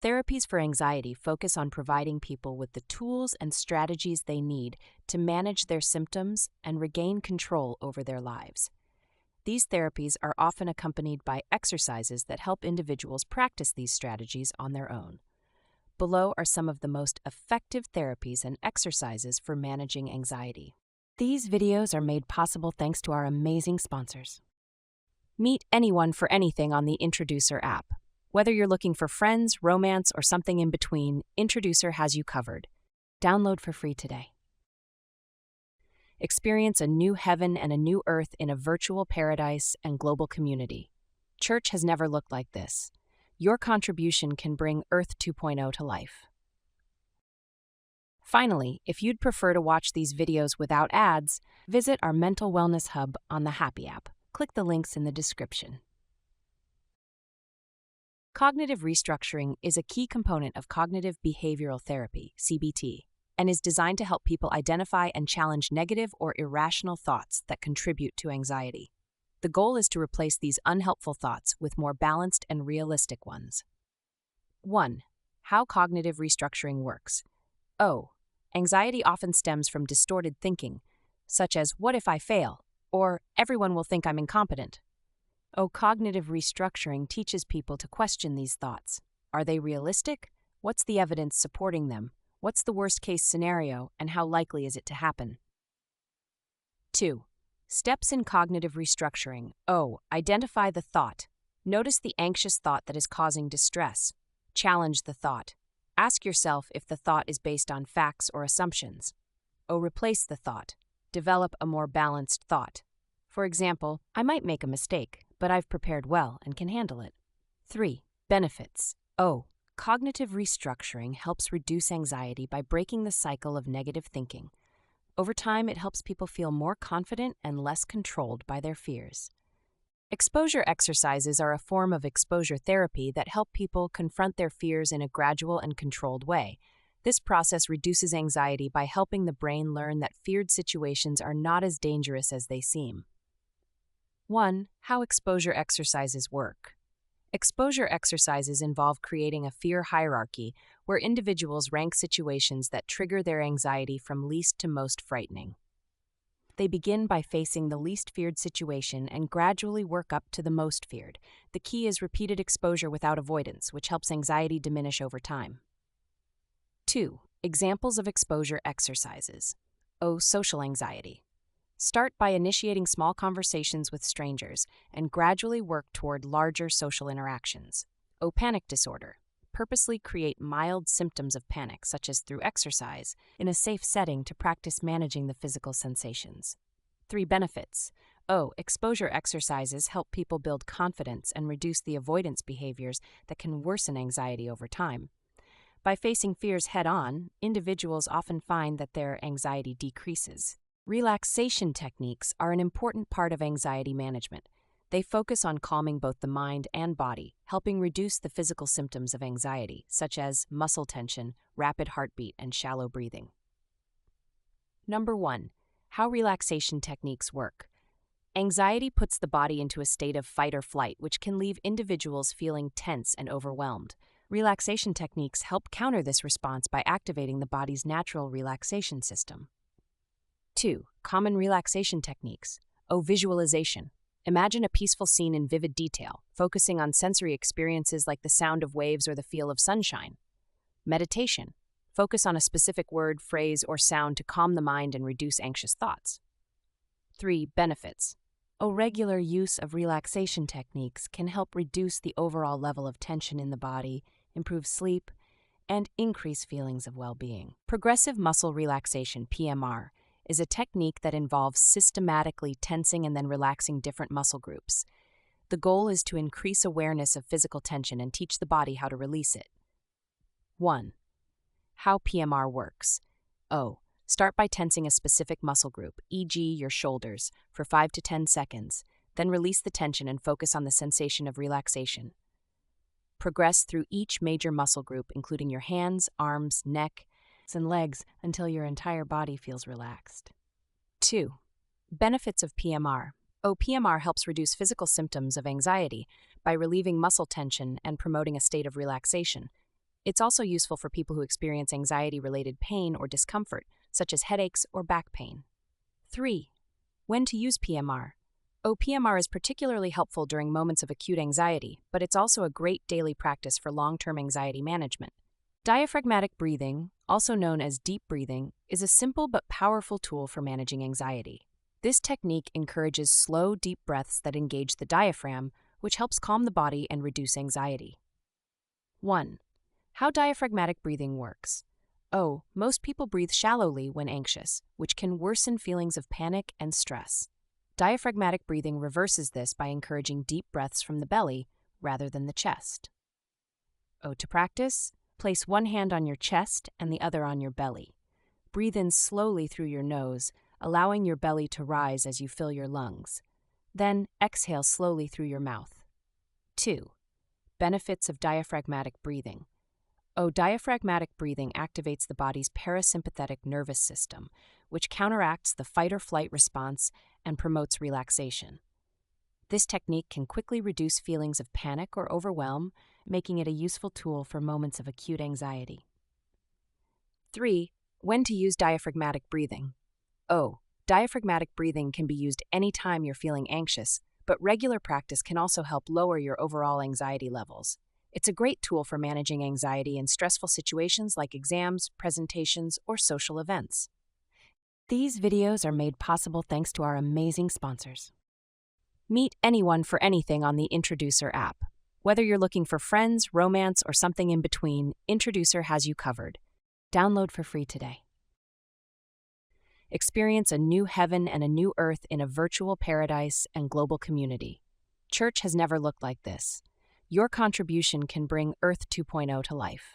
Therapies for anxiety focus on providing people with the tools and strategies they need to manage their symptoms and regain control over their lives. These therapies are often accompanied by exercises that help individuals practice these strategies on their own. Below are some of the most effective therapies and exercises for managing anxiety. These videos are made possible thanks to our amazing sponsors. Meet anyone for anything on the Introducer app. Whether you're looking for friends, romance, or something in between, Introducer has you covered. Download for free today. Experience a new heaven and a new earth in a virtual paradise and global community. Church has never looked like this. Your contribution can bring Earth 2.0 to life. Finally, if you'd prefer to watch these videos without ads, visit our Mental Wellness Hub on the Happy app. Click the links in the description. Cognitive restructuring is a key component of cognitive behavioral therapy, CBT, and is designed to help people identify and challenge negative or irrational thoughts that contribute to anxiety. The goal is to replace these unhelpful thoughts with more balanced and realistic ones. 1. How cognitive restructuring works. Anxiety often stems from distorted thinking, such as, "What if I fail?" or "Everyone will think I'm incompetent." Cognitive restructuring teaches people to question these thoughts. Are they realistic? What's the evidence supporting them? What's the worst-case scenario, and how likely is it to happen? 2. Steps in cognitive restructuring. Identify the thought. Notice the anxious thought that is causing distress. Challenge the thought. Ask yourself if the thought is based on facts or assumptions. Replace the thought. Develop a more balanced thought. For example, I might make a mistake, but I've prepared well and can handle it. 3. Benefits. Cognitive restructuring helps reduce anxiety by breaking the cycle of negative thinking. Over time, it helps people feel more confident and less controlled by their fears. Exposure exercises are a form of exposure therapy that help people confront their fears in a gradual and controlled way. This process reduces anxiety by helping the brain learn that feared situations are not as dangerous as they seem. 1. How exposure exercises work. Exposure exercises involve creating a fear hierarchy where individuals rank situations that trigger their anxiety from least to most frightening. They begin by facing the least feared situation and gradually work up to the most feared. The key is repeated exposure without avoidance, which helps anxiety diminish over time. 2. Examples of exposure exercises. Social anxiety. Start by initiating small conversations with strangers and gradually work toward larger social interactions. Panic disorder. Purposely create mild symptoms of panic, such as through exercise, in a safe setting to practice managing the physical sensations. 3. Benefits. Exposure exercises help people build confidence and reduce the avoidance behaviors that can worsen anxiety over time. By facing fears head-on, individuals often find that their anxiety decreases. Relaxation techniques are an important part of anxiety management. They focus on calming both the mind and body, helping reduce the physical symptoms of anxiety, such as muscle tension, rapid heartbeat, and shallow breathing. 1. How relaxation techniques work. Anxiety puts the body into a state of fight or flight, which can leave individuals feeling tense and overwhelmed. Relaxation techniques help counter this response by activating the body's natural relaxation system. 2. Common relaxation techniques. Visualization. Imagine a peaceful scene in vivid detail, focusing on sensory experiences like the sound of waves or the feel of sunshine. Meditation. Focus on a specific word, phrase, or sound to calm the mind and reduce anxious thoughts. 3. Benefits. Regular use of relaxation techniques can help reduce the overall level of tension in the body, improve sleep, and increase feelings of well-being. Progressive muscle relaxation, PMR, is a technique that involves systematically tensing and then relaxing different muscle groups. The goal is to increase awareness of physical tension and teach the body how to release it. 1. How PMR works. Start by tensing a specific muscle group, e.g. your shoulders, for 5 to 10 seconds, then release the tension and focus on the sensation of relaxation. Progress through each major muscle group, including your hands, arms, neck, and legs, until your entire body feels relaxed. 2. Benefits of PMR. PMR helps reduce physical symptoms of anxiety by relieving muscle tension and promoting a state of relaxation. It's also useful for people who experience anxiety-related pain or discomfort, such as headaches or back pain. 3. When to use PMR. PMR is particularly helpful during moments of acute anxiety, but it's also a great daily practice for long-term anxiety management. Diaphragmatic breathing, also known as deep breathing, is a simple but powerful tool for managing anxiety. This technique encourages slow, deep breaths that engage the diaphragm, which helps calm the body and reduce anxiety. 1. How diaphragmatic breathing works. Most people breathe shallowly when anxious, which can worsen feelings of panic and stress. Diaphragmatic breathing reverses this by encouraging deep breaths from the belly rather than the chest. To practice, place one hand on your chest and the other on your belly. Breathe in slowly through your nose, allowing your belly to rise as you fill your lungs. Then exhale slowly through your mouth. 2. Benefits of diaphragmatic breathing. Diaphragmatic breathing activates the body's parasympathetic nervous system, which counteracts the fight-or-flight response and promotes relaxation. This technique can quickly reduce feelings of panic or overwhelm, making it a useful tool for moments of acute anxiety. 3. When to use diaphragmatic breathing. Diaphragmatic breathing can be used anytime you're feeling anxious, but regular practice can also help lower your overall anxiety levels. It's a great tool for managing anxiety in stressful situations like exams, presentations, or social events. These videos are made possible thanks to our amazing sponsors. Meet anyone for anything on the Introducer app. Whether you're looking for friends, romance, or something in between, Introducer has you covered. Download for free today. Experience a new heaven and a new earth in a virtual paradise and global community. Church has never looked like this. Your contribution can bring Earth 2.0 to life.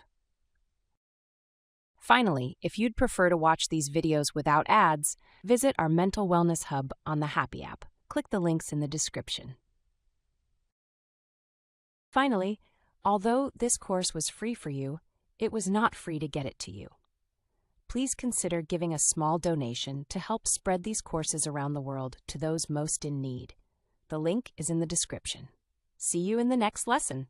Finally, if you'd prefer to watch these videos without ads, visit our Mental Wellness Hub on the Happy app. Click the links in the description. Finally, although this course was free for you, it was not free to get it to you. Please consider giving a small donation to help spread these courses around the world to those most in need. The link is in the description. See you in the next lesson.